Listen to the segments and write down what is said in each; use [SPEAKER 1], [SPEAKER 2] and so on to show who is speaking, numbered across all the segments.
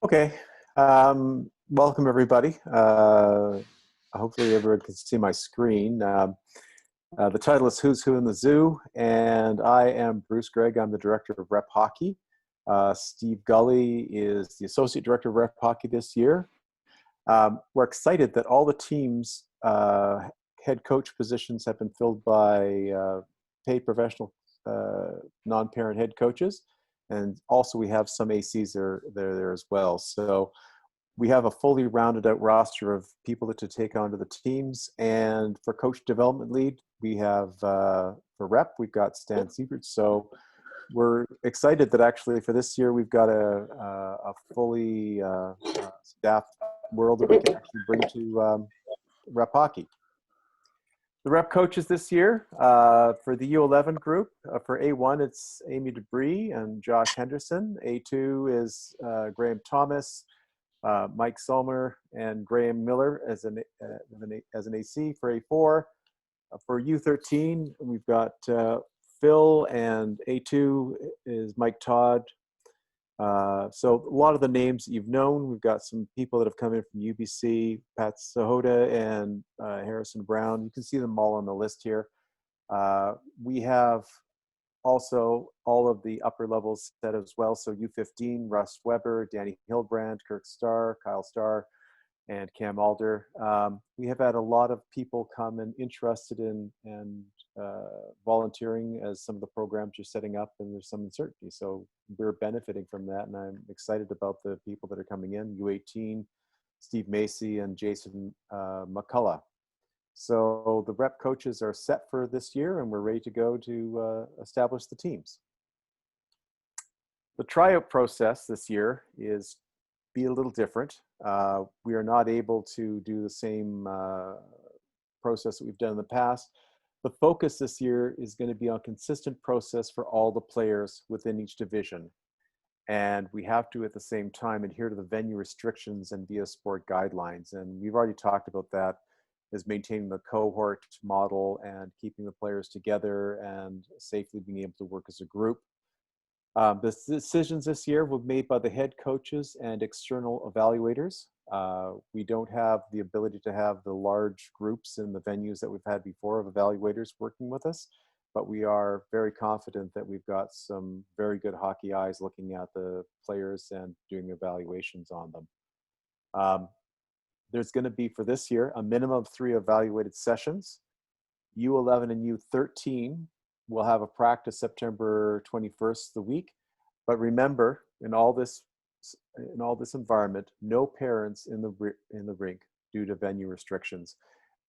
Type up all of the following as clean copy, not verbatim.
[SPEAKER 1] Okay. Welcome everybody. Hopefully everyone can see my screen. The title is Who's Who in the Zoo, and I am Bruce Gregg. I'm the director of Rep Hockey. Steve Gully is the associate director of Rep Hockey this year. We're excited that all the teams' head coach positions have been filled by paid professional non-parent head coaches. And also we have some ACs there as well. So we have a fully rounded out roster of people to take onto the teams. And for coach development lead, we have for Rep, we've got Stan Siebert. So we're excited that actually for this year, we've got a fully staffed world that we can actually bring to Rep Hockey. The rep coaches this year for the U11 group, for A1, it's Amy Debris and Josh Henderson. A2 is Graham Thomas, Mike Sulmer, and Graham Miller as an AC. For A4, for U13, we've got Phil, and A2 is Mike Todd. So a lot of the names that you've known. We've got some people that have come in from UBC, Pat Sahota and Harrison Brown. You can see them all on the list here. We have also all of the upper levels set as well. So U15, Russ Weber, Danny Hildbrand, Kirk Starr, Kyle Starr, and Cam Alder. We have had a lot of people come and interested in volunteering as some of the programs are setting up, and there's some uncertainty. So we're benefiting from that, and I'm excited about the people that are coming in. U18, Steve Macy and Jason McCullough. So the rep coaches are set for this year, and we're ready to go to establish the teams. The tryout process this year is be a little different. We are not able to do the same process that we've done in the past. The focus this year is going to be on consistent process for all the players within each division. And we have to, at the same time, adhere to the venue restrictions and via sport guidelines. And we've already talked about that, is maintaining the cohort model and keeping the players together and safely being able to work as a group. The decisions this year were made by the head coaches and external evaluators. We don't have the ability to have the large groups in the venues that we've had before of evaluators working with us, but we are very confident that we've got some very good hockey eyes looking at the players and doing evaluations on them. There's going to be, for this year, a minimum of 3 evaluated sessions. U11 and U13 will have a practice September 21st the week. But remember, in all this environment, no parents in the rink due to venue restrictions.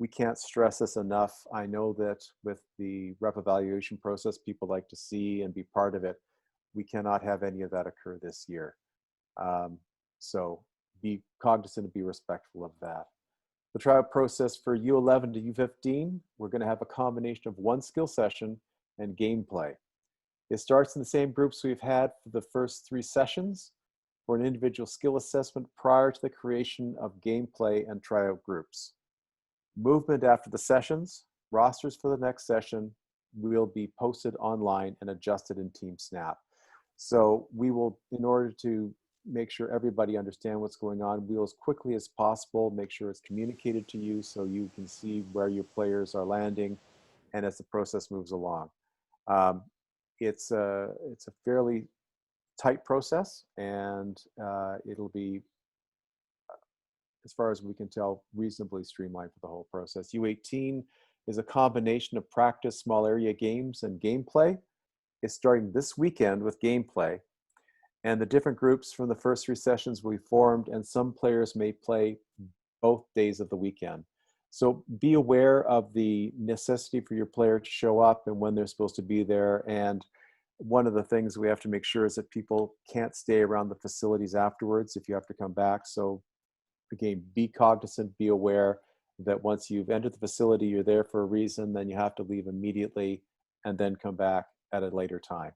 [SPEAKER 1] We can't stress this enough. I know that with the rep evaluation process, people like to see and be part of it. We cannot have any of that occur this year. So be cognizant and be respectful of that. The tryout process for U11 to U15, we're going to have a combination of 1 skill session and gameplay. It starts in the same groups we've had for the first 3 sessions for an individual skill assessment prior to the creation of gameplay and tryout groups. Movement after the sessions, rosters for the next session will be posted online and adjusted in Team Snap. So we will, in order to make sure everybody understand what's going on, we'll as quickly as possible make sure it's communicated to you so you can see where your players are landing and as the process moves along. It's a fairly tight process, and it'll be, as far as we can tell, reasonably streamlined for the whole process. U18 is a combination of practice, small area games, and gameplay. It's starting this weekend with gameplay. And the different groups from the first 3 sessions we formed, and some players may play both days of the weekend. So be aware of the necessity for your player to show up and when they're supposed to be there. And one of the things we have to make sure is that people can't stay around the facilities afterwards if you have to come back. So again, be cognizant, be aware that once you've entered the facility, you're there for a reason, then you have to leave immediately and then come back at a later time.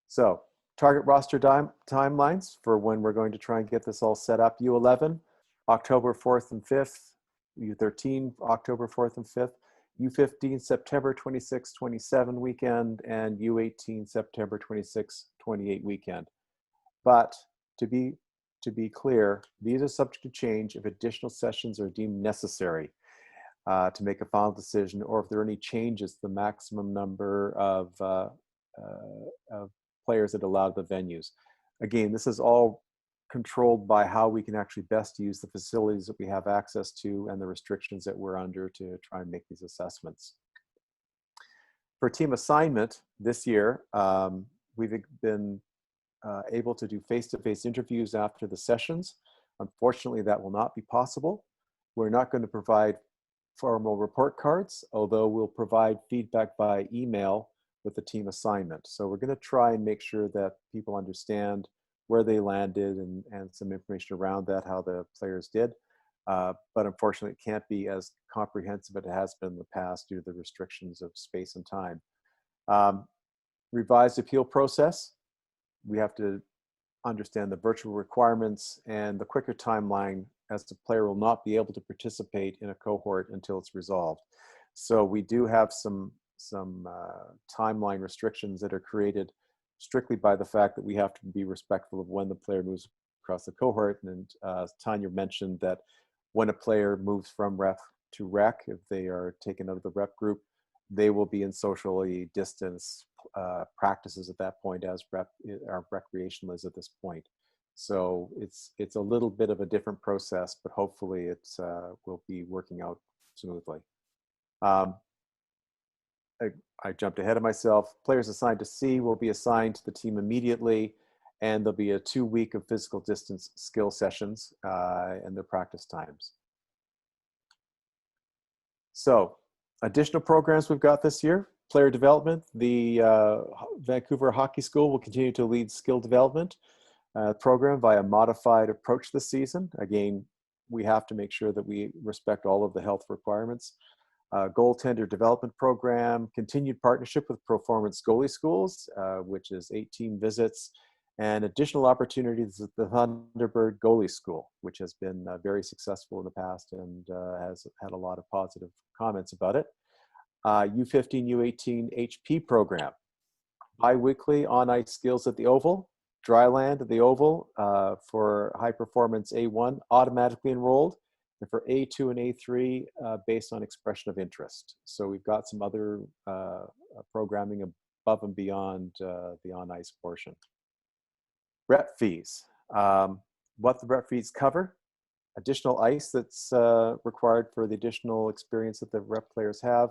[SPEAKER 1] So target roster timelines for when we're going to try and get this all set up. U11, October 4th and 5th. U13, October 4th and 5th. U15 September 26, 27 weekend, and U18 September 26, 28 weekend. But to be clear, these are subject to change if additional sessions are deemed necessary to make a final decision, or if there are any changes to the maximum number of players that are allowed at the venues. Again, this is all controlled by how we can actually best use the facilities that we have access to and the restrictions that we're under to try and make these assessments. For team assignment this year, we've been able to do face-to-face interviews after the sessions. Unfortunately, that will not be possible. We're not going to provide formal report cards, although we'll provide feedback by email with the team assignment. So we're going to try and make sure that people understand where they landed and some information around that, how the players did. But unfortunately, it can't be as comprehensive as it has been in the past due to the restrictions of space and time. Revised appeal process. We have to understand the virtual requirements and the quicker timeline, as the player will not be able to participate in a cohort until it's resolved. So we do have some timeline restrictions that are created strictly by the fact that we have to be respectful of when the player moves across the cohort. And Tanya mentioned that when a player moves from rep to rec, if they are taken out of the rep group, they will be in socially distanced practices at that point, as our recreational is at this point. So it's a little bit of a different process, but hopefully it will be working out smoothly. I jumped ahead of myself. Players assigned to C will be assigned to the team immediately, and there'll be a 2-week of physical distance skill sessions and their practice times. So additional programs we've got this year: player development. The Vancouver Hockey School will continue to lead skill development program via modified approach this season. Again, we have to make sure that we respect all of the health requirements. Goaltender development program, continued partnership with Performance Goalie Schools, which is 18 visits, and additional opportunities at the Thunderbird Goalie School, which has been very successful in the past and has had a lot of positive comments about it. U15, U18 HP program, bi-weekly on-ice skills at the Oval, dry land at the Oval for high performance A1, automatically enrolled, and for A2 and A3 based on expression of interest. So we've got some other programming above and beyond the on-ice portion. Rep fees. What the rep fees cover: additional ice that's required for the additional experience that the rep players have,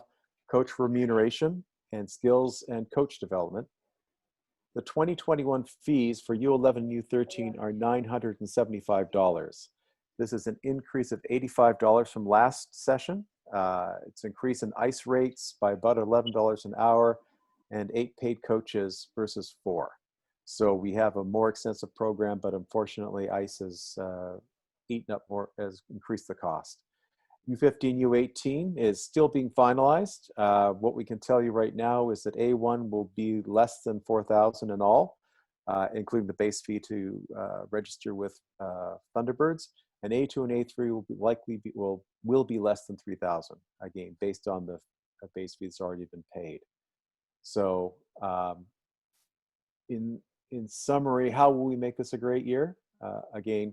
[SPEAKER 1] coach remuneration, and skills and coach development. The 2021 fees for U11 and U13 are $975. This is an increase of $85 from last session. It's an increase in ice rates by about $11 an hour and 8 paid coaches versus 4. So we have a more extensive program, but unfortunately ice has eaten up more, has increased the cost. U15, U18 is still being finalized. What we can tell you right now is that A1 will be less than $4,000 in all, including the base fee to register with Thunderbirds. And A2 and A3 will be will be less than $3,000, again, based on the base fee that's already been paid. So in summary, how will we make this a great year? Again,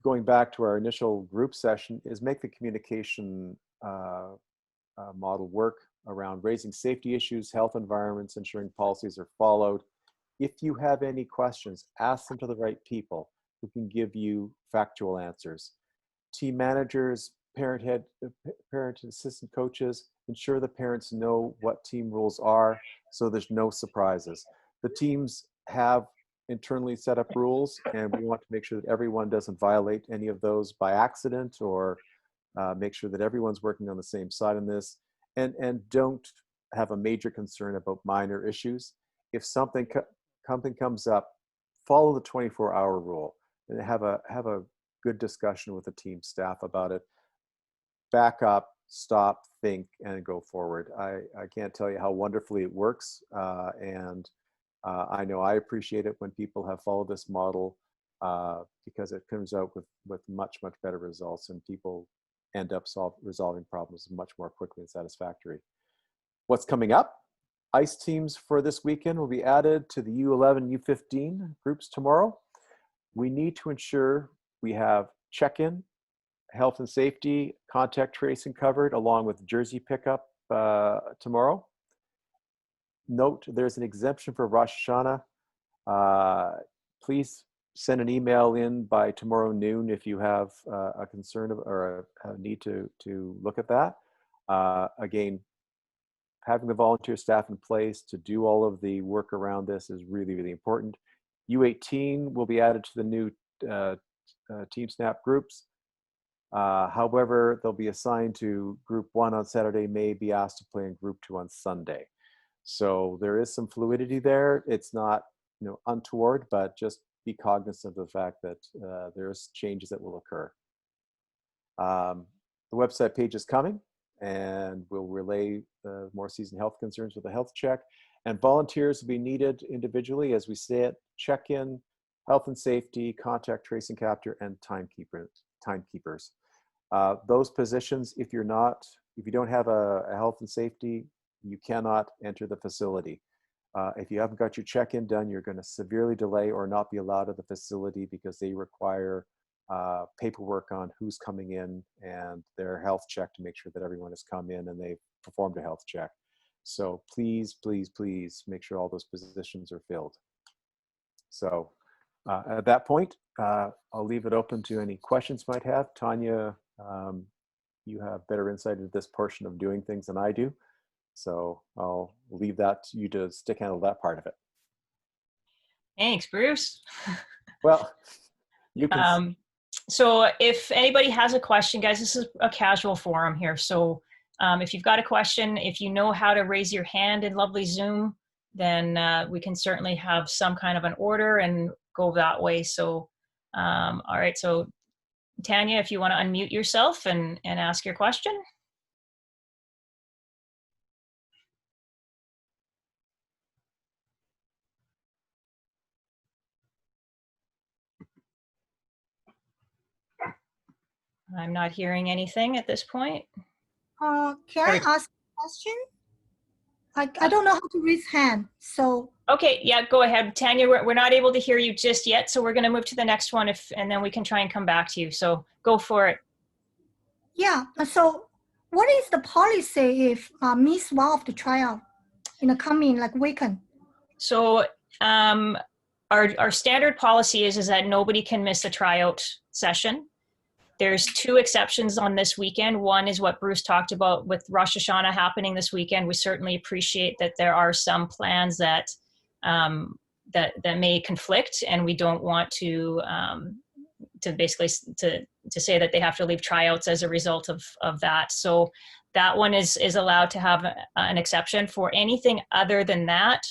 [SPEAKER 1] going back to our initial group session, is make the communication model work around raising safety issues, health environments, ensuring policies are followed. If you have any questions, ask them to the right people who can give you factual answers. Team managers, parent and assistant coaches, ensure the parents know what team rules are so there's no surprises. The teams have internally set up rules, and we want to make sure that everyone doesn't violate any of those by accident, or make sure that everyone's working on the same side in this, and don't have a major concern about minor issues. If something comes up, follow the 24-hour rule and have a good discussion with the team staff about it. Back up, stop, think, and go forward. I can't tell you how wonderfully it works, and I know I appreciate it when people have followed this model because it comes out with much, much better results, and people end up resolving problems much more quickly and satisfactory. What's coming up? Ice teams for this weekend will be added to the U11, U15 groups tomorrow. We need to ensure we have check-in, health and safety, contact tracing covered, along with jersey pickup tomorrow. Note there's an exemption for Rosh Hashanah. Please send an email in by tomorrow noon if you have a concern or a need to look at that. Again, having the volunteer staff in place to do all of the work around this is really, really important. U18 will be added to the new Team Snap groups. However, they'll be assigned to Group 1 on Saturday, may be asked to play in Group 2 on Sunday. So there is some fluidity there. It's not, untoward, but just be cognizant of the fact that there's changes that will occur. The website page is coming, and we'll relay the more seasoned health concerns with a health check. And volunteers will be needed individually, as we say it, check-in, health and safety, contact tracing capture, and timekeepers. Those positions, if you don't have a health and safety, you cannot enter the facility. If you haven't got your check-in done, you're going to severely delay or not be allowed at the facility because they require paperwork on who's coming in and their health check to make sure that everyone has come in and they've performed a health check. So please, please, please make sure all those positions are filled. So at that point, I'll leave it open to any questions you might have. Tanya, you have better insight into this portion of doing things than I do. So I'll leave that to you to stick handle that part of it.
[SPEAKER 2] Thanks, Bruce.
[SPEAKER 1] Well, you can.
[SPEAKER 2] So if anybody has a question, guys, this is a casual forum here. So if you've got a question, if you know how to raise your hand in lovely Zoom, then we can certainly have some kind of an order and go that way. So, all right. So Tanya, if you want to unmute yourself and ask your question. I'm not hearing anything at this point.
[SPEAKER 3] Can I ask a question? I don't know how to raise hand, so.
[SPEAKER 2] Okay, yeah, go ahead. Tanya, we're not able to hear you just yet, so we're going to move to the next one, and then we can try and come back to you. So go for it.
[SPEAKER 3] Yeah, so what is the policy if miss one of the tryout in the coming weekend?
[SPEAKER 2] So our standard policy is that nobody can miss a tryout session. There's two exceptions on this weekend. One is what Bruce talked about with Rosh Hashanah happening this weekend. We certainly appreciate that there are some plans that that may conflict, and we don't want to basically to say that they have to leave tryouts as a result of that. So that one is allowed to have an exception. For anything other than that,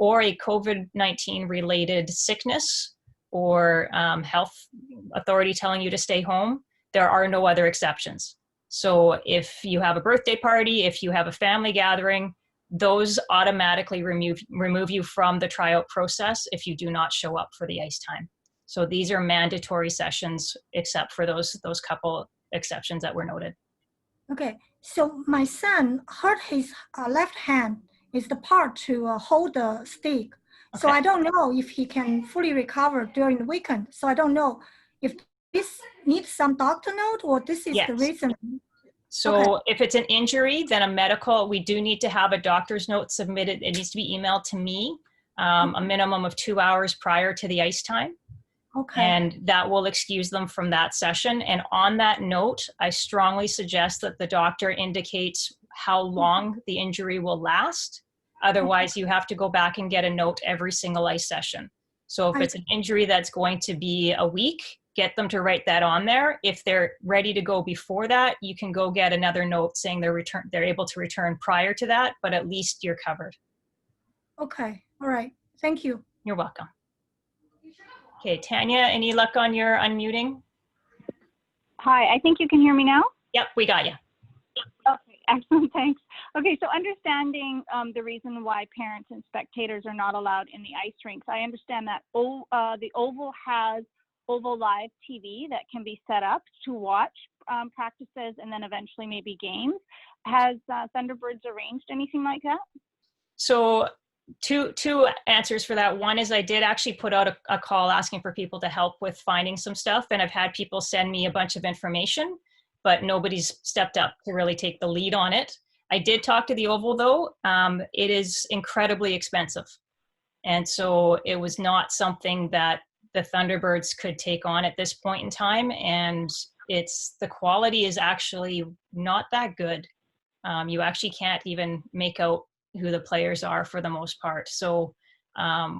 [SPEAKER 2] or a COVID-19 related sickness or health authority telling you to stay home, there are no other exceptions. So if you have a birthday party, if you have a family gathering, those automatically remove you from the tryout process if you do not show up for the ice time. So these are mandatory sessions, except for those couple exceptions that were noted.
[SPEAKER 3] Okay, so my son hurt his left hand, is the part to hold the stick. Okay. So I don't know if he can fully recover during the weekend. So I don't know if this needs some doctor note or this is the reason.
[SPEAKER 2] So if it's an injury, then a medical, we do need to have a doctor's note submitted. It needs to be emailed to me a minimum of 2 hours prior to the ice time.
[SPEAKER 3] Okay.
[SPEAKER 2] And that will excuse them from that session. And on that note, I strongly suggest that the doctor indicates how long the injury will last. Otherwise, you have to go back and get a note every single ice session. So if it's an injury that's going to be a week, get them to write that on there. If they're ready to go before that, you can go get another note saying they're able to return prior to that, but at least you're covered.
[SPEAKER 3] Okay, all right, thank you.
[SPEAKER 2] You're welcome. Okay, Tanya, any luck on your unmuting?
[SPEAKER 4] Hi, I think you can hear me now?
[SPEAKER 2] Yep, we got you.
[SPEAKER 4] Okay, excellent, thanks. Okay, so understanding the reason why parents and spectators are not allowed in the ice rinks, I understand that the Oval has Oval Live TV that can be set up to watch, practices and then eventually maybe games. Has Thunderbirds arranged anything like that?
[SPEAKER 2] So two answers for that. One is I did actually put out a call asking for people to help with finding some stuff, and I've had people send me a bunch of information, but nobody's stepped up to really take the lead on it. I did talk to the Oval though. It is incredibly expensive. And so it was not something that the Thunderbirds could take on at this point in time. And the quality is actually not that good. You actually can't even make out who the players are for the most part. So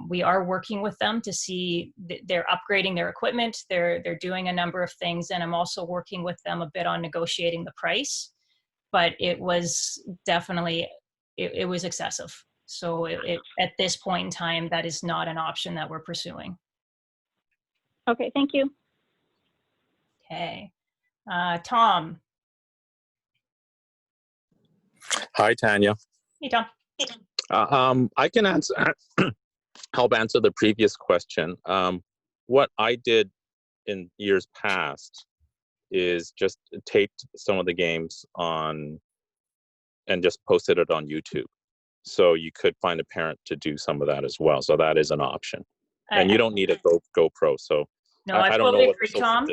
[SPEAKER 2] we are working with them to see they're upgrading their equipment. They're doing a number of things. And I'm also working with them a bit on negotiating the price. But it was definitely, it was excessive. So at this point in time, that is not an option that we're pursuing.
[SPEAKER 4] Okay, thank you.
[SPEAKER 2] Okay. Tom.
[SPEAKER 5] Hi, Tanya.
[SPEAKER 2] Hey, Tom.
[SPEAKER 5] I can answer, help answer the previous question. What I did in years past is just taped some of the games on and just posted it on YouTube. So you could find a parent to do some of that as well. So that is an option. And you don't need a GoPro. So
[SPEAKER 2] no,
[SPEAKER 5] I don't
[SPEAKER 2] totally
[SPEAKER 5] know
[SPEAKER 2] agree, Tom.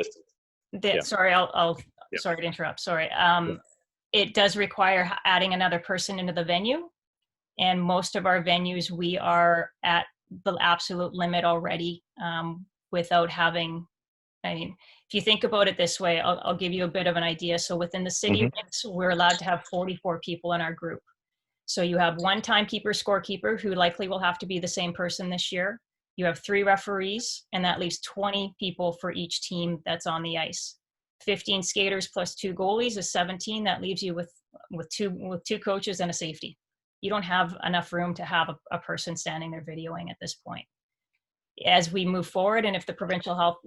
[SPEAKER 5] Yeah.
[SPEAKER 2] Sorry, sorry to interrupt. Sorry. It does require adding another person into the venue. And most of our venues, we are at the absolute limit already without having, I mean, if you think about it this way, I'll give you a bit of an idea. So within the city, we're allowed to have 44 people in our group. So you have one timekeeper, scorekeeper, who likely will have to be the same person this year. You have 3 referees, and that leaves 20 people for each team that's on the ice. 15 skaters plus 2 goalies is 17. That leaves you with two coaches and a safety. You don't have enough room to have a person standing there videoing at this point. As we move forward, and if the provincial health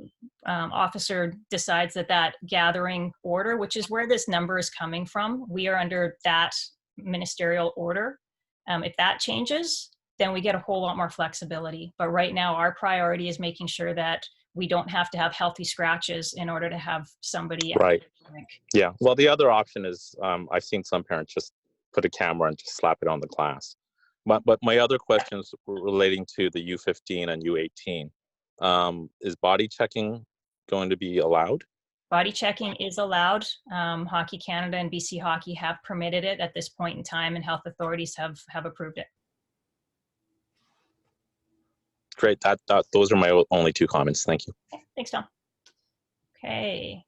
[SPEAKER 2] officer decides that gathering order, which is where this number is coming from, we are under that ministerial order. If that changes, then we get a whole lot more flexibility. But right now, our priority is making sure that we don't have to have healthy scratches in order to have somebody.
[SPEAKER 5] Right. Yeah. Well, the other option is I've seen some parents just put a camera and just slap it on the glass. But my other questions were relating to the U15 and U18. Is body checking going to be allowed?
[SPEAKER 2] Body checking is allowed. Hockey Canada and BC Hockey have permitted it at this point in time, and health authorities have approved it.
[SPEAKER 5] Great. Those are my only 2 comments. Thank you.
[SPEAKER 2] Okay, thanks, Tom. Okay.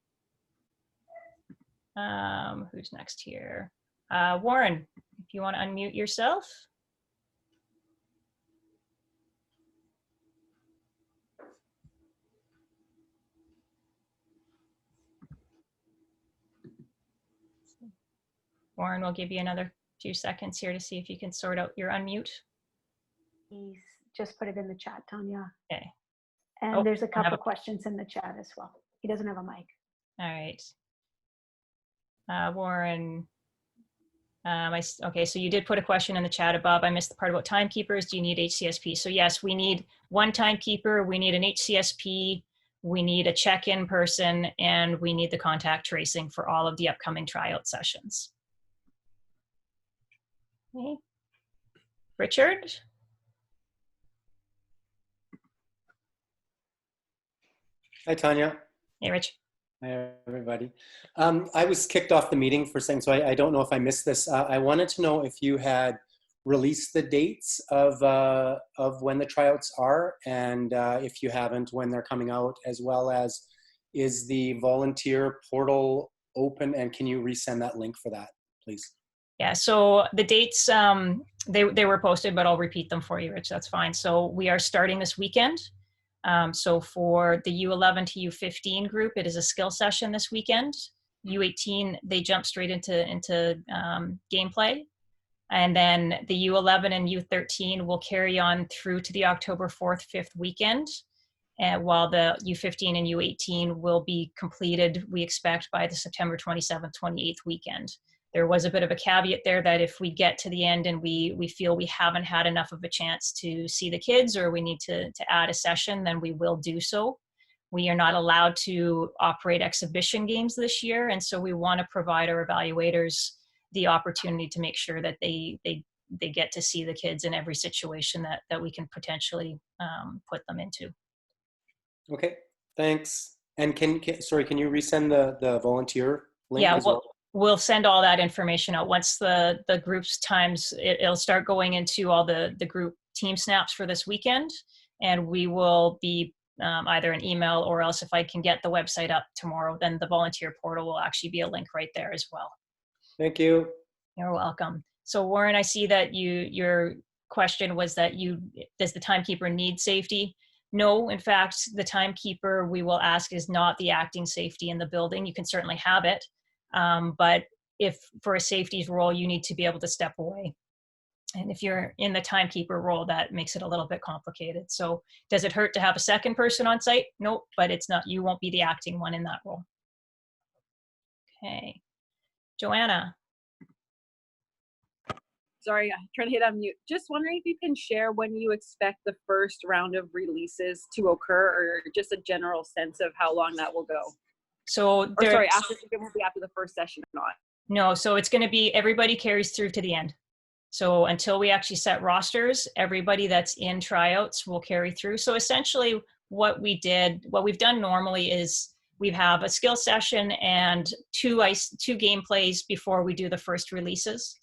[SPEAKER 2] Who's next here? Warren, if you want to unmute yourself. Warren, we'll give you another few seconds here to see if you can sort out your unmute.
[SPEAKER 6] He's just put it in the chat, Tanya.
[SPEAKER 2] Okay.
[SPEAKER 6] And there's a couple questions in the chat as well. He doesn't have a mic.
[SPEAKER 2] All right. Warren, okay, so you did put a question in the chat, Bob. I missed the part about timekeepers. Do you need HCSP? So yes, we need 1 timekeeper, we need an HCSP, we need a check-in person, and we need the contact tracing for all of the upcoming tryout sessions. Okay. Richard?
[SPEAKER 7] Hi, Tanya.
[SPEAKER 2] Hey, Rich.
[SPEAKER 7] Hi, everybody. I was kicked off the meeting for saying, so I don't know if I missed this. I wanted to know if you had released the dates of when the tryouts are, and if you haven't, when they're coming out, as well as is the volunteer portal open, and can you resend that link for that, please?
[SPEAKER 2] Yeah, so the dates, they were posted, but I'll repeat them for you, Rich, that's fine. So we are starting this weekend. So for the U11 to U15 group, it is a skill session this weekend. U18, they jump straight into gameplay. And then the U11 and U13 will carry on through to the October 4th, 5th weekend. And while the U15 and U18 will be completed, we expect, by the September 27th, 28th weekend. There was a bit of a caveat there that if we get to the end and we feel we haven't had enough of a chance to see the kids, or we need to add a session, then we will do so. We are not allowed to operate exhibition games this year, and so we want to provide our evaluators the opportunity to make sure that they get to see the kids in every situation that we can potentially put them into.
[SPEAKER 7] Okay, thanks. And sorry, can you resend the volunteer link
[SPEAKER 2] Yeah,
[SPEAKER 7] as well?
[SPEAKER 2] we'll send all that information out once the group's times. It'll start going into all the group team snaps for this weekend, and we will be either an email, or else if I can get the website up tomorrow, then the volunteer portal will actually be a link right there as well.
[SPEAKER 7] Thank you.
[SPEAKER 2] You're welcome. So Warren, I see that your question was that does the timekeeper need safety? No, in fact, the timekeeper we will ask is not the acting safety in the building. You can certainly have it, but if for a safety's role, you need to be able to step away. And if you're in the timekeeper role, that makes it a little bit complicated. So does it hurt to have a second person on site? Nope, but it's not, you won't be the acting one in that role. Okay, Joanna.
[SPEAKER 8] Sorry, I'm trying to hit unmute. Just wondering if you can share when you expect the first round of releases to occur, or just a general sense of how long that will go.
[SPEAKER 2] So
[SPEAKER 8] or sorry, after it won't be after the first session or not.
[SPEAKER 2] No, so it's going to be everybody carries through to the end. So until we actually set rosters, everybody that's in tryouts will carry through. So essentially what we've done normally is we have a skill session and two game plays before we do the first releases.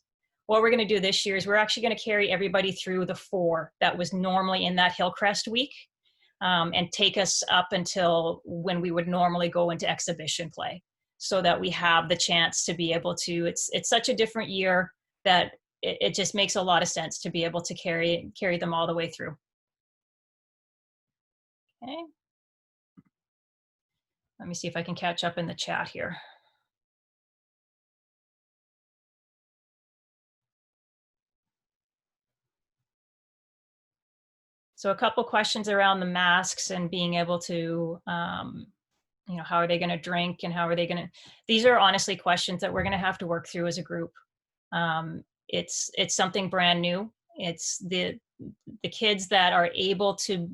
[SPEAKER 2] What we're going to do this year is we're actually going to carry everybody through the 4 that was normally in that Hillcrest week, and take us up until when we would normally go into exhibition play, so that we have the chance to be able to, it's such a different year that it just makes a lot of sense to be able to carry them all the way through. Okay. Let me see if I can catch up in the chat here. So a couple questions around the masks and being able to, how are they going to drink and how are they going to, these are honestly questions that we're going to have to work through as a group. It's something brand new. It's the kids that are able to,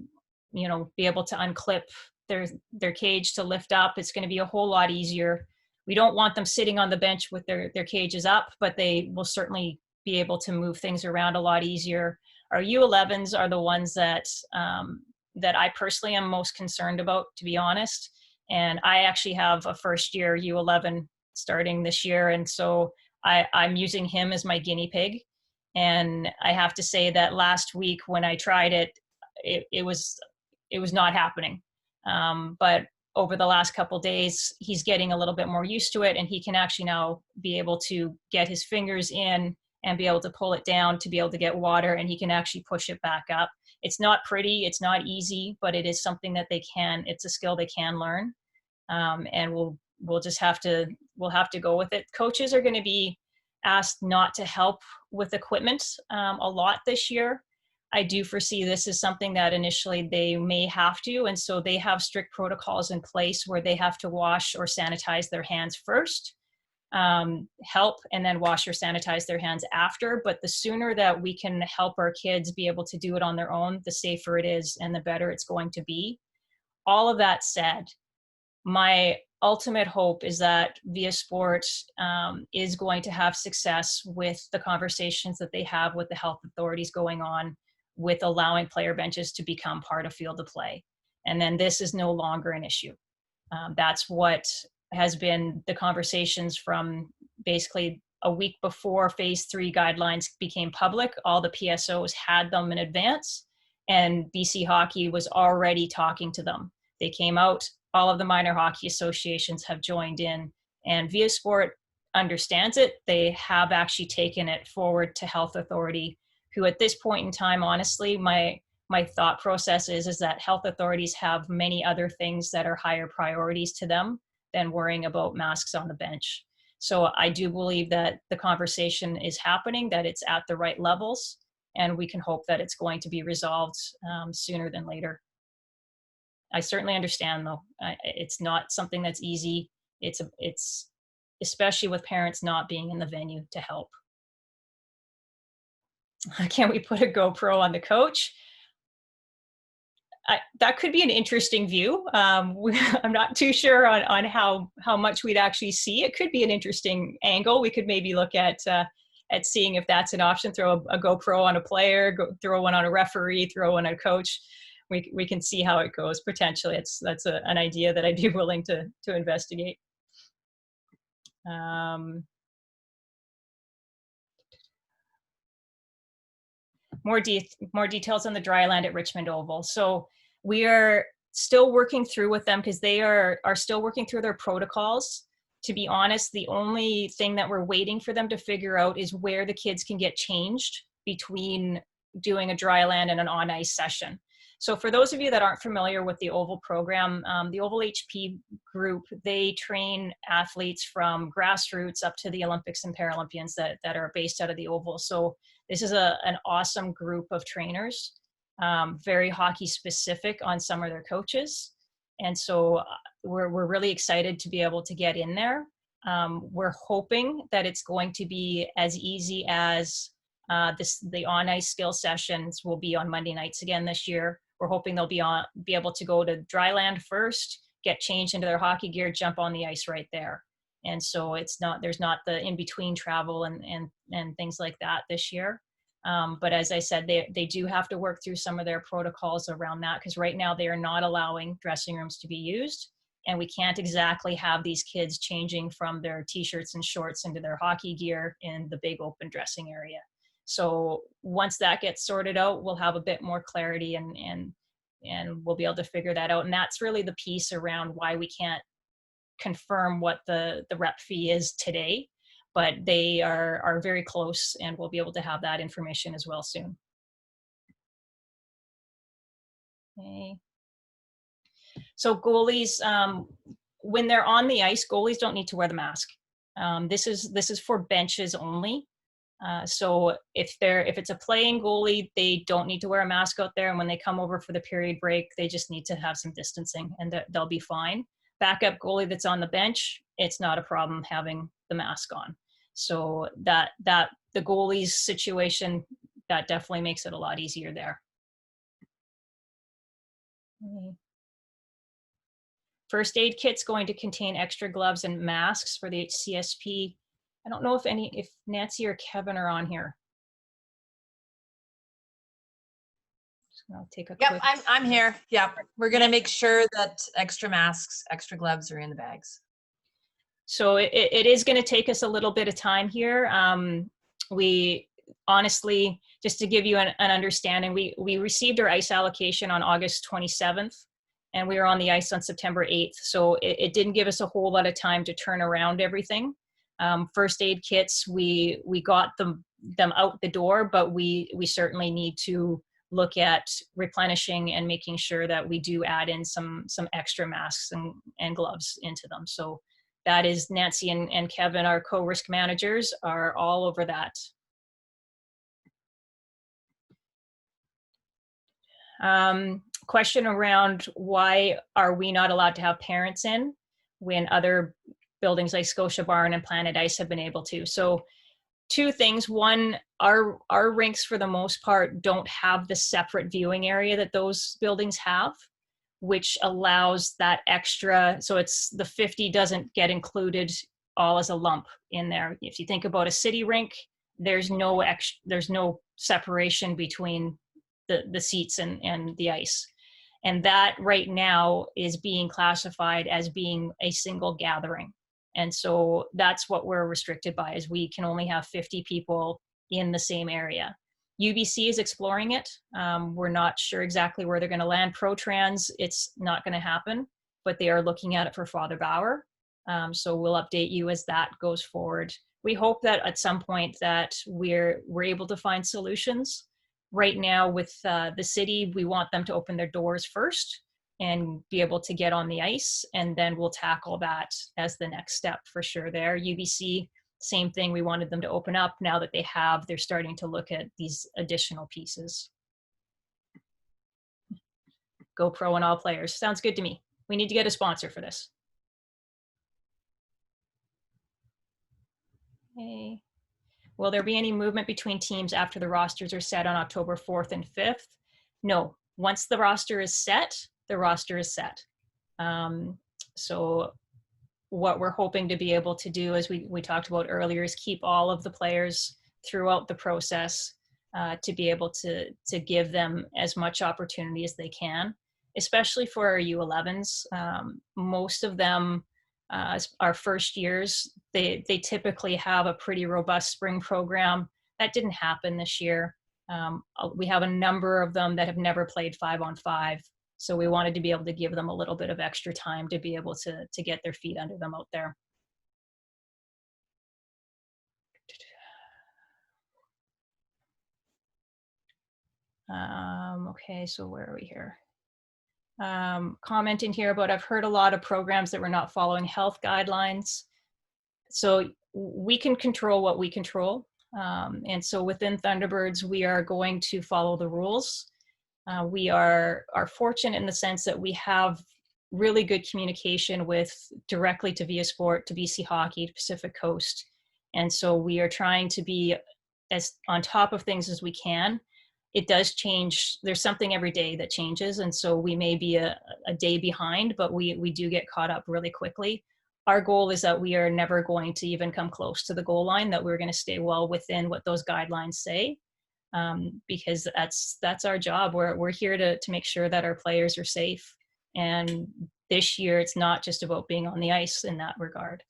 [SPEAKER 2] be able to unclip their cage to lift up. It's going to be a whole lot easier. We don't want them sitting on the bench with their cages up, but they will certainly be able to move things around a lot easier. Our U11s are the ones that I personally am most concerned about, to be honest. And I actually have a first year U11 starting this year. And so I'm using him as my guinea pig. And I have to say that last week when I tried it was not happening. But over the last couple days, he's getting a little bit more used to it, and he can actually now be able to get his fingers in and be able to pull it down to be able to get water, and he can actually push it back up. It's not pretty, it's not easy, but it is something that it's a skill they can learn. And we'll just have to go with it. Coaches are going to be asked not to help with equipment a lot this year. I do foresee this is something that initially they may have to, and so they have strict protocols in place where they have to wash or sanitize their hands first, help, and then wash or sanitize their hands after. But the sooner that we can help our kids be able to do it on their own, the safer it is and the better it's going to be. All of that said, my ultimate hope is that VIA Sport is going to have success with the conversations that they have with the health authorities going on with allowing player benches to become part of field of play. And then this is no longer an issue. That's what has been the conversations from basically a week before phase 3 guidelines became public. All the PSOs had them in advance, and BC Hockey was already talking to them. They came out, all of the minor hockey associations have joined in, and VIA Sport understands it. They have actually taken it forward to health authority, who at this point in time, honestly, my thought process is that health authorities have many other things that are higher priorities to them than worrying about masks on the bench. So I do believe that the conversation is happening, that it's at the right levels, and we can hope that it's going to be resolved sooner than later. I certainly understand, though. It's not something that's easy. It's especially with parents not being in the venue to help. Can we put a GoPro on the coach? that could be an interesting view. I'm not too sure on how much we'd actually see. It could be an interesting angle. We could maybe look at seeing if that's an option. Throw a GoPro on a player, throw one on a referee, throw one on a coach. We can see how it goes potentially. That's an idea that I'd be willing to investigate. More details on the dry land at Richmond Oval. So we are still working through with them because they are still working through their protocols. To be honest, the only thing that we're waiting for them to figure out is where the kids can get changed between doing a dry land and an on ice session. So for those of you that aren't familiar with the Oval program, the Oval HP group, they train athletes from grassroots up to the Olympics and Paralympians that are based out of the Oval. So this is an awesome group of trainers, very hockey specific on some of their coaches. And so we're really excited to be able to get in there. We're hoping that it's going to be as easy as the on-ice skill sessions will be on Monday nights again this year. We're hoping they'll be able to go to dry land first, get changed into their hockey gear, jump on the ice right there. And so there's not the in-between travel and things like that this year. But as I said, they do have to work through some of their protocols around that, because right now they are not allowing dressing rooms to be used. And we can't exactly have these kids changing from their t-shirts and shorts into their hockey gear in the big open dressing area. So once that gets sorted out, we'll have a bit more clarity and we'll be able to figure that out. And that's really the piece around why we can't confirm what the rep fee is today, but they are very close and we'll be able to have that information as well soon. Okay. So goalies, when they're on the ice, goalies don't need to wear the mask. This is for benches only. So if it's a playing goalie, they don't need to wear a mask out there. And when they come over for the period break, they just need to have some distancing and they'll be fine. Backup goalie that's on the bench, it's not a problem having the mask on. So that the goalie's situation, that definitely makes it a lot easier there. Okay. First aid kit's going to contain extra gloves and masks for the CSP. I don't know if Nancy or Kevin are on here. I'll take a quick.
[SPEAKER 9] Yep, I'm here. Yep, we're gonna make sure that extra masks, extra gloves are in the bags.
[SPEAKER 2] So it is going to take us a little bit of time here. We honestly, just to give you an understanding, we received our ice allocation on August 27th, and we were on the ice on September 8th. So it didn't give us a whole lot of time to turn around everything. First aid kits, we got them out the door, but we certainly need to look at replenishing and making sure that we do add in some extra masks and gloves into them. So that is Nancy and Kevin, our co-risk managers, are all over that. Question around why are we not allowed to have parents in when other buildings like Scotia Barn and Planet Ice have been able to. So two things. One, our rinks for the most part don't have the separate viewing area that those buildings have, which allows that extra, so it's the 50 doesn't get included all as a lump in there. If you think about a city rink, there's no separation between the seats and the ice. And that right now is being classified as being a single gathering. And so that's what we're restricted by, is we can only have 50 people in the same area. UBC is exploring it. We're not sure exactly where they're going to land. ProTrans, it's not going to happen, but they are looking at it for Father Bauer. So we'll update you as that goes forward. We hope that at some point that we're able to find solutions. Right now with the city, we want them to open their doors first and be able to get on the ice, and then we'll tackle that as the next step for sure there. UBC, same thing, we wanted them to open up. Now that they're starting to look at these additional pieces. GoPro and all players, sounds good to me. We need to get a sponsor for this. Okay. Will there be any movement between teams after the rosters are set on October 4th and 5th? No, once the roster is set, the roster is set. So what we're hoping to be able to do, as we talked about earlier, is keep all of the players throughout the process to be able to give them as much opportunity as they can, especially for our U11s. Most of them, our first years, they typically have a pretty robust spring program. That didn't happen this year. We have a number of them that have never played 5-on-5. So we wanted to be able to give them a little bit of extra time to be able to get their feet under them out there. Okay, so where are we here? Comment in here about, I've heard a lot of programs that were not following health guidelines. So we can control what we control. And so within Thunderbirds, we are going to follow the rules. We are fortunate in the sense that we have really good communication with directly to Via Sport, to BC Hockey, to Pacific Coast. And so we are trying to be as on top of things as we can. It does change. There's something every day that changes. And so we may be a day behind, but we do get caught up really quickly. Our goal is that we are never going to even come close to the goal line, that we're going to stay well within what those guidelines say. Because that's our job. We're here to make sure that our players are safe. And this year, it's not just about being on the ice in that regard.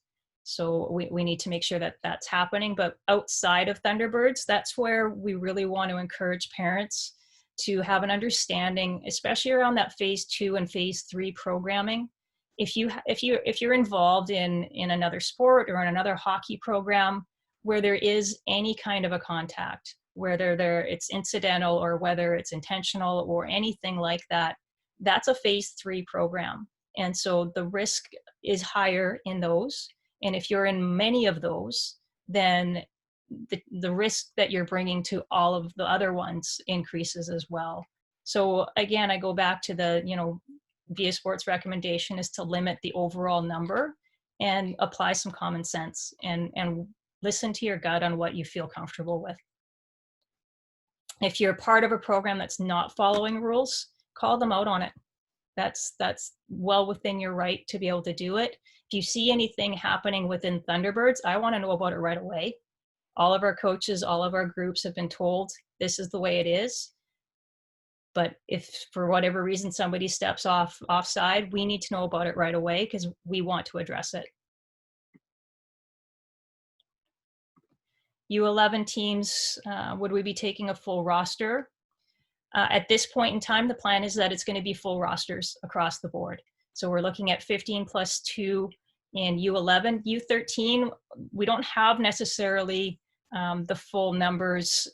[SPEAKER 2] So we need to make sure that that's happening. But outside of Thunderbirds, that's where we really want to encourage parents to have an understanding, especially around that phase 2 and phase 3 programming. If you're involved in another sport or in another hockey program where there is any kind of a contact, whether it's incidental or whether it's intentional or anything like that, that's a phase 3 program. And so the risk is higher in those. And if you're in many of those, then the risk that you're bringing to all of the other ones increases as well. So again, I go back to the, Via Sports recommendation is to limit the overall number and apply some common sense and listen to your gut on what you feel comfortable with. If you're part of a program that's not following rules, call them out on it. That's well within your right to be able to do it. If you see anything happening within Thunderbirds, I want to know about it right away. All of our coaches, all of our groups have been told this is the way it is. But if for whatever reason somebody steps offside, we need to know about it right away because we want to address it. U11 teams, would we be taking a full roster? At this point in time, the plan is that it's going to be full rosters across the board. So we're looking at 15 plus 2 in U11. U13, we don't have necessarily the full numbers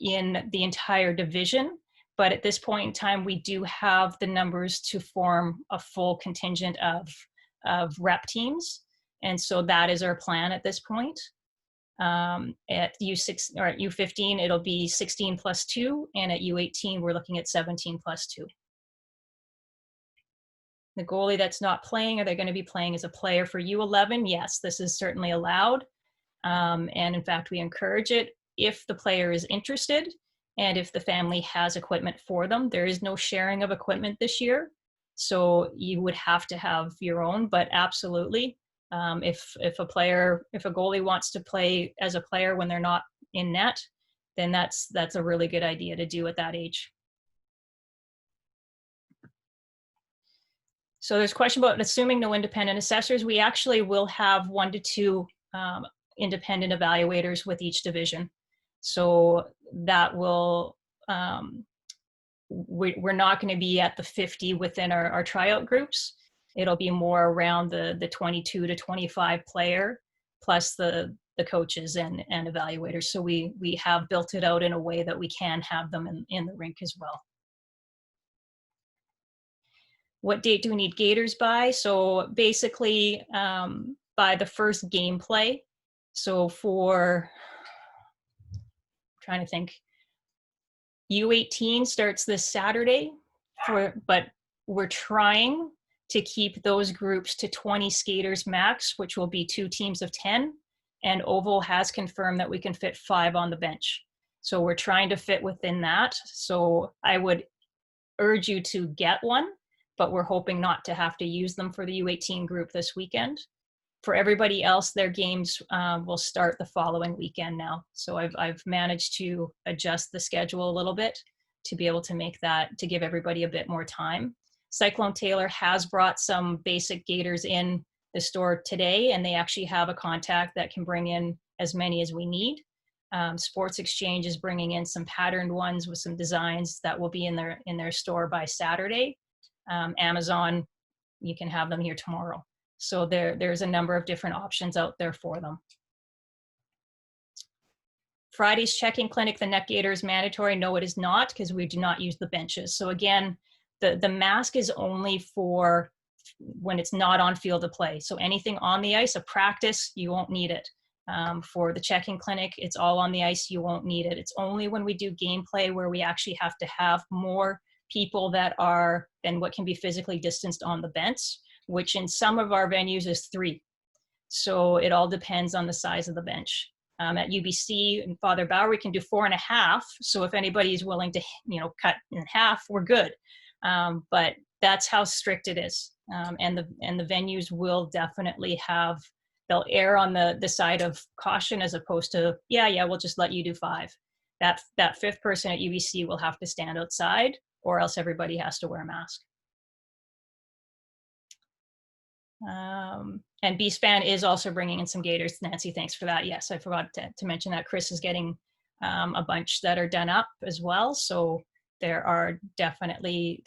[SPEAKER 2] in the entire division, but at this point in time, we do have the numbers to form a full contingent of rep teams. And so that is our plan at this point. At U6 or at U15, it'll be 16 plus 2, and at U18, we're looking at 17 plus 2. The goalie that's not playing, are they going to be playing as a player for U11? Yes, this is certainly allowed. And in fact, we encourage it if the player is interested and if the family has equipment for them. There is no sharing of equipment this year, so you would have to have your own, but absolutely. If a goalie wants to play as a player when they're not in net, then that's a really good idea to do at that age. So there's a question about assuming no independent assessors. We actually will have 1 to 2 independent evaluators with each division. So that will, we're not going to be at the 50 within our tryout groups. It'll be more around the 22 to 25 player plus the coaches and evaluators. So we have built it out in a way that we can have them in the rink as well. What date do we need Gators by? So basically by the first gameplay. So for, I'm trying to think, U18 starts this Saturday, but we're trying to keep those groups to 20 skaters max, which will be 2 teams of 10. And Oval has confirmed that we can fit 5 on the bench. So we're trying to fit within that. So I would urge you to get one, but we're hoping not to have to use them for the U18 group this weekend. For everybody else, their games will start the following weekend now. So I've managed to adjust the schedule a little bit to be able to make that, to give everybody a bit more time. Cyclone Taylor has brought some basic Gators in the store today, and they actually have a contact that can bring in as many as we need. Sports Exchange is bringing in some patterned ones with some designs that will be in their store by Saturday. Amazon, you can have them here tomorrow. So there's a number of different options out there for them. Friday's check-in clinic, the Netgator is mandatory. No, it is not, because we do not use the benches. So again, the mask is only for when it's not on field of play. So anything on the ice, a practice, you won't need it. For the check-in clinic, it's all on the ice, you won't need it. It's only when we do gameplay where we actually have to have more people that are than what can be physically distanced on the bench, which in some of our venues is 3. So it all depends on the size of the bench. At UBC and Father Bauer, we can do 4.5. So if anybody is willing to, cut in half, we're good. But that's how strict it is. And the venues will definitely have, they'll err on the side of caution as opposed to, yeah, we'll just let you do 5. That 5th person at UBC will have to stand outside, or else everybody has to wear a mask. And B-Span is also bringing in some Gators. Nancy, thanks for that. Yes, I forgot to mention that. Chris is getting a bunch that are done up as well. So there's definitely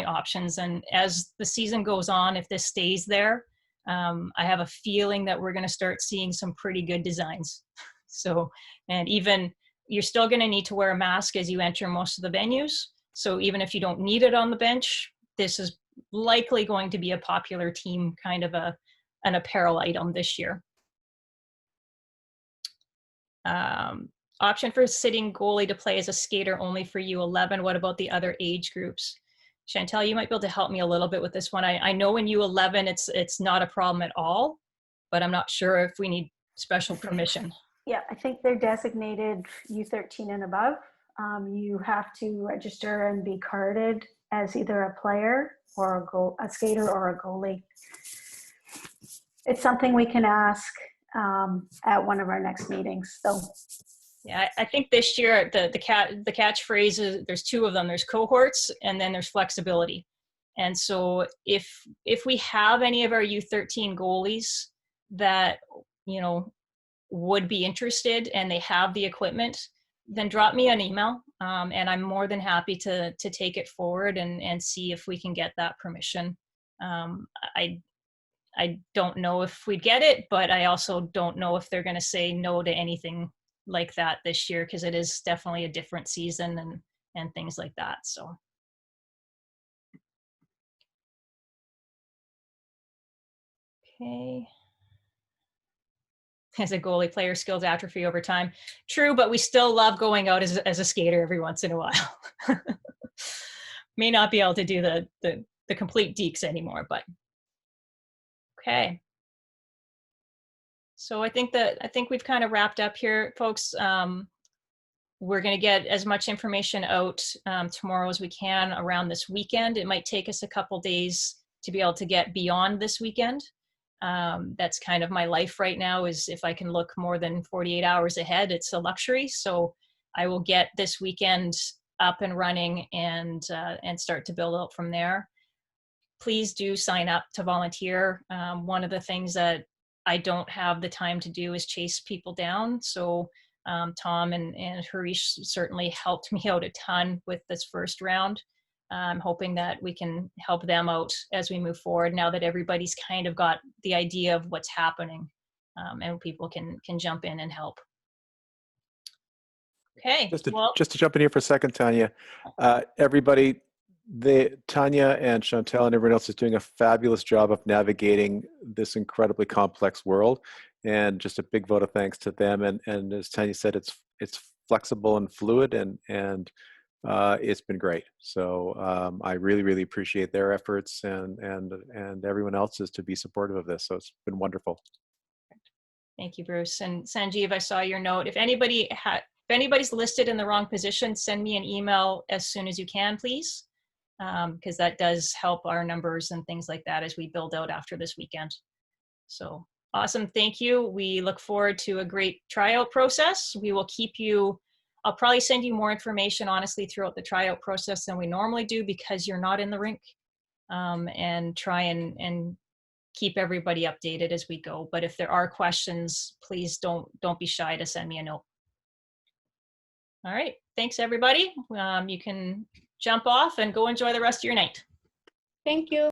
[SPEAKER 2] options. And as the season goes on, if this stays there, I have a feeling that we're going to start seeing some pretty good designs. So, and even you're still going to need to wear a mask as you enter most of the venues. So even if you don't need it on the bench, this is likely going to be a popular team kind of an apparel item this year. Option for sitting goalie to play as a skater only for U11. What about the other age groups? Chantel, you might be able to help me a little bit with this one. I know in U11 it's not a problem at all, but I'm not sure if we need special permission.
[SPEAKER 6] Yeah, I think they're designated U13 and above. You have to register and be carded as either a player or a skater or a goalie. It's something we can ask at one of our next meetings. So,
[SPEAKER 2] yeah, I think this year the catchphrase is, there's 2 of them. There's cohorts and then there's flexibility. And so if we have any of our U13 goalies that would be interested and they have the equipment, then drop me an email, and I'm more than happy to take it forward and see if we can get that permission. I don't know if we get it, but I also don't know if they're going to say no to anything like that this year, because it is definitely a different season and things like that. So. Okay. As a goalie, player skills atrophy over time. True, but we still love going out as a skater every once in a while. May not be able to do the complete deeks anymore, but okay. So I think we've kind of wrapped up here, folks. We're going to get as much information out tomorrow as we can around this weekend. It might take us a couple days to be able to get beyond this weekend. That's kind of my life right now, is if I can look more than 48 hours ahead, it's a luxury. So I will get this weekend up and running and start to build out from there. Please do sign up to volunteer. One of the things that I don't have the time to do is chase people down. So Tom and Harish certainly helped me out a ton with this first round. I'm hoping that we can help them out as we move forward now that everybody's kind of got the idea of what's happening, and people can jump in and help. Okay.
[SPEAKER 1] Just to jump in here for a second, Tanya, everybody, Tanya and Chantel and everyone else is doing a fabulous job of navigating this incredibly complex world, and just a big vote of thanks to them. And as Tanya said, it's flexible and fluid, and it's been great. So I really, really appreciate their efforts and everyone else's to be supportive of this. So it's been wonderful.
[SPEAKER 2] Thank you, Bruce. And Sanjeev, I saw your note. If anybody's listed in the wrong position, send me an email as soon as you can, please. because that does help our numbers and things like that as we build out after this weekend. So awesome, thank you. We look forward to a great tryout process. We will keep you, I'll probably send you more information, honestly, throughout the tryout process than we normally do because you're not in the rink, and try and keep everybody updated as we go. But if there are questions, please don't be shy to send me a note. All right, thanks everybody. You can jump off and go enjoy the rest of your night.
[SPEAKER 10] Thank you.